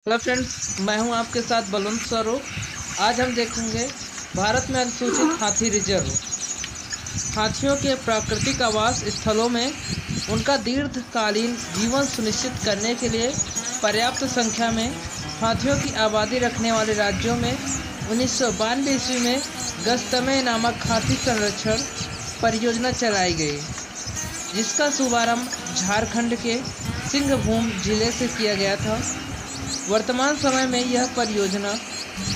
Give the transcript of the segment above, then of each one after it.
Hello friends, मैं हूं आपके साथ बलवंत स्वरूप। आज हम देखेंगे भारत में अनुसूचित हाथी रिजर्व। हाथियों के प्राकृतिक आवास स्थलों में उनका दीर्घकालीन जीवन सुनिश्चित करने के लिए पर्याप्त संख्या में हाथियों की आबादी रखने वाले राज्यों में 1992 ईस्वी में गस्तमे नामक हाथी संरक्षण परियोजना चलाई गई, जिसका शुभारंभ झारखंड के सिंहभूम जिले से किया गया था। वर्तमान समय में यह परियोजना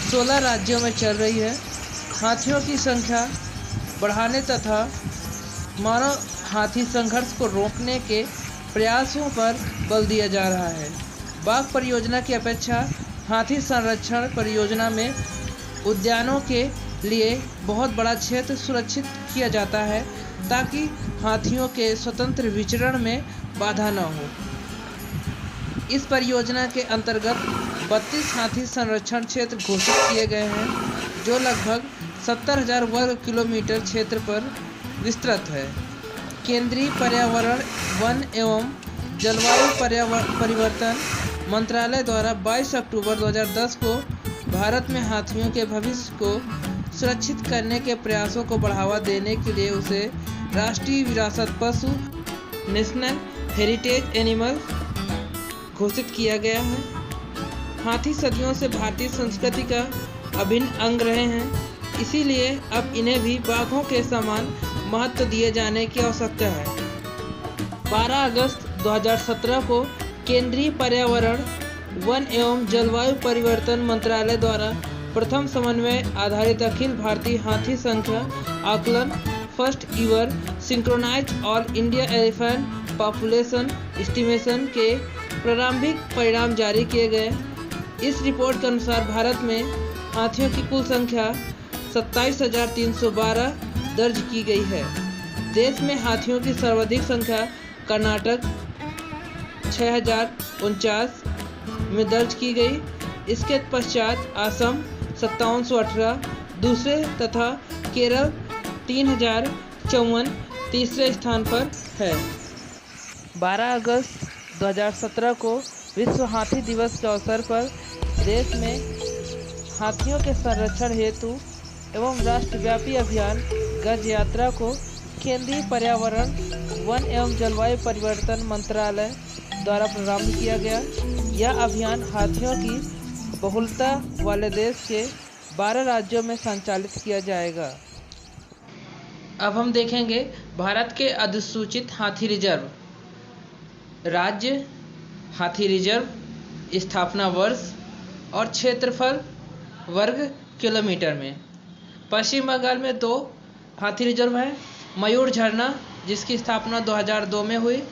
16 राज्यों में चल रही है। हाथियों की संख्या बढ़ाने तथा मानव हाथी संघर्ष को रोकने के प्रयासों पर बल दिया जा रहा है। बाघ परियोजना की अपेक्षा हाथी संरक्षण परियोजना में उद्यानों के लिए बहुत बड़ा क्षेत्र सुरक्षित किया जाता है, ताकि हाथियों के स्वतंत्र विचरण में बाधा न हो। इस परियोजना के अंतर्गत 32 हाथी संरक्षण क्षेत्र घोषित किए गए हैं, जो लगभग 70,000 वर्ग किलोमीटर क्षेत्र पर विस्तृत है। केंद्रीय पर्यावरण, वन एवं जलवायु परिवर्तन मंत्रालय द्वारा 22 अक्टूबर 2010 को भारत में हाथियों के भविष्य को सुरक्षित करने के प्रयासों को बढ़ावा देने के लिए उसे राष्ट्रीय विरासत पशु नेशनल हेरिटेज एनिमल घोषित किया गया है। हाथी सदियों से भारतीय संस्कृति का अभिन्न अंग रहे हैं, इसीलिए अब इन्हें भी बाघों के समान महत्व दिए जाने की आवश्यकता है। 12 अगस्त 2017 को केंद्रीय पर्यावरण, वन एवं जलवायु परिवर्तन मंत्रालय द्वारा प्रथम समन्वय आधारित अखिल भारतीय हाथी संख्या आकलन first ever synchronize all India elephant population estimation के प्रारंभिक परिणाम जारी किए गए। इस रिपोर्ट के अनुसार भारत में हाथियों की कुल संख्या 27,312 दर्ज की गई है। देश में हाथियों की सर्वाधिक संख्या कर्नाटक 6,049 में दर्ज की गई। इसके पश्चात असम 5718 दूसरे तथा केरल 3,054 तीसरे स्थान पर है। 12 अगस्त 2017 को विश्व हाथी दिवस के अवसर पर देश में हाथियों के संरक्षण हेतु एवं राष्ट्रव्यापी अभियान गज यात्रा को केंद्रीय पर्यावरण, वन एवं जलवायु परिवर्तन मंत्रालय द्वारा प्रारंभ किया गया। यह अभियान हाथियों की बहुलता वाले देश के 12 राज्यों में संचालित किया जाएगा। अब हम देखेंगे भारत के अधिसूचित हाथी रिजर्व। राज्य हाथी रिजर्व, स्थापना वर्ष और क्षेत्रफल वर्ग किलोमीटर में। पश्चिम बंगाल में 2 हाथी रिजर्व हैं। मयूर झरना, जिसकी स्थापना 2002 में हुई,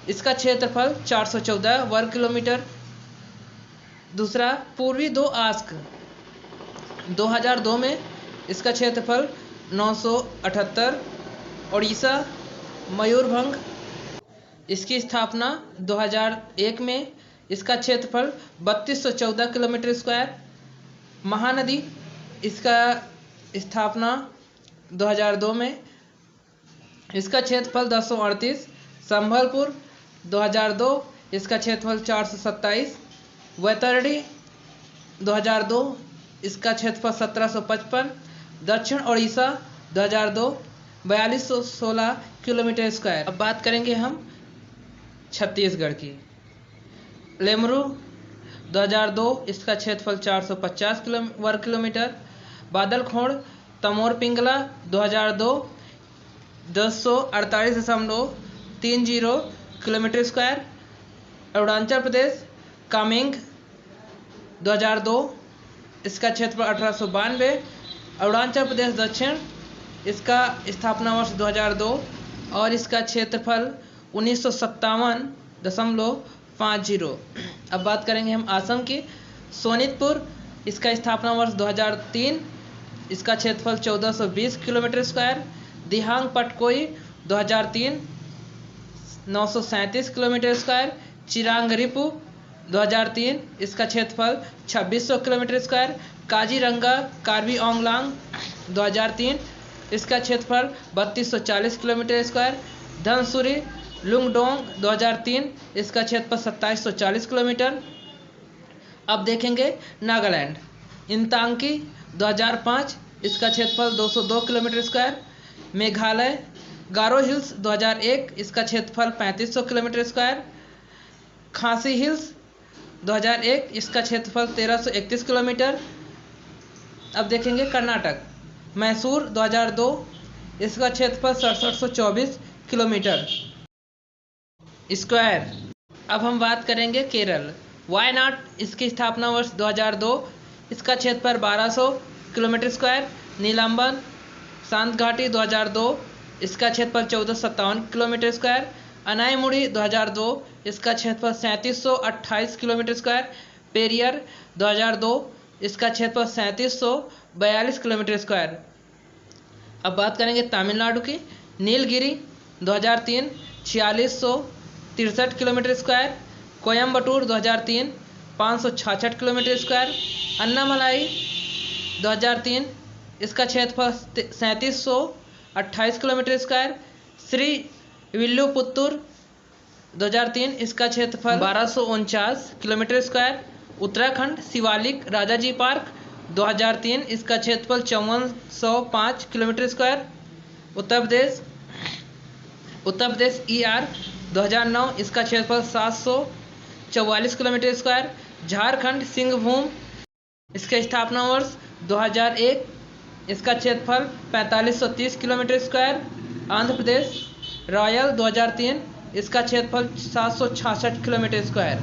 इसका क्षेत्रफल 414 वर्ग किलोमीटर। दूसरा पूर्वी 2 आस्क 2002 में, इसका क्षेत्रफल 978। ओडिशा मयूरभंज, इसकी स्थापना 2001 में, इसका क्षेत्रफल 3214 किलोमीटर स्क्वायर। महानदी, इसका स्थापना 2002 में, इसका क्षेत्रफल 1038। संबलपुर 2002, इसका क्षेत्रफल 427। वैतरणी 2002, इसका क्षेत्रफल 1755। दक्षिण ओडिशा 2002, 4216 किलोमीटर स्क्वायर। अब बात करेंगे हम छत्तीसगढ़ की। लेमरू 2002, इसका क्षेत्रफल 450 वर्ग kilometre. Badalkhol Tamor Pingla 2002, 1048.30 kilometre square. Arunachal Pradesh Kameng 2002, इसका क्षेत्रफल 1892। अरुणाचल प्रदेश दक्षिण, इसका स्थापना वर्ष 2002 और इसका क्षेत्रफल 1957.50। अब बात करेंगे हम असम की। सोनितपुर, इसका स्थापना वर्ष 2003, इसका क्षेत्रफल 1420 किलोमीटर स्क्वायर। दिहांग पटकोई 2003, 937 किलोमीटर स्क्वायर। चिरांगरीपू 2003, इसका क्षेत्रफल 2600 किलोमीटर स्क्वायर। काजीरंगा कार्बी ओंगलांग 2003, इसका क्षेत्रफल 3240 किलोमीटर स्क्वायर। धनसुरी लुंगडोंग 2003, इसका क्षेत्रफल 2740 किलोमीटर। अब देखेंगे नागालैंड। इंतांकी 2005, इसका क्षेत्रफल 202 किलोमीटर स्क्वायर। मेघालय गारो हिल्स 2001, इसका क्षेत्रफल 3500 किलोमीटर स्क्वायर। खासी हिल्स 2001, इसका क्षेत्रफल 1331 किलोमीटर। अब देखेंगे कर्नाटक। मैसूर 2002, इसका क्षेत्रफल 6724 किलोमीटर स्क्वायर। अब हम बात करेंगे केरल। वायनाड, इसकी स्थापना वर्ष 2002, इसका क्षेत्रफल 1200 किलोमीटर स्क्वायर। नीलंबन शांत घाटी 2002, इसका क्षेत्रफल 1457 किलोमीटर स्क्वायर। अनाईमुड़ी 2002, इसका क्षेत्रफल 3728 किलोमीटर स्क्वायर। पेरियर 2002, इसका क्षेत्रफल 3742 किलोमीटर स्क्वायर। अब बात करेंगे तमिलनाडु की। Nilgiri 2003, 4663 kilometre square. Coimbatore 2003, 566 kilometre square. Annamalai 2003, इसका क्षेत्रफल 3728 किलोमीटर स्क्वायर। श्री विल्लुपुत्तूर 2003, इसका क्षेत्रफल 1249 kilometre square. Uttarakhand Shivalik Rajaji park 2003, इसका क्षेत्रफल 5405 kilometre square. Uttar Pradesh ER 2009, इसका क्षेत्रफल 744 किलोमीटर स्क्वायर। झारखंड सिंहभूम, इसका स्थापना वर्ष 2001, इसका क्षेत्रफल 4530 kilometre square. Andhra Pradesh royal 2003, इसका क्षेत्रफल 766 किलोमीटर स्क्वायर।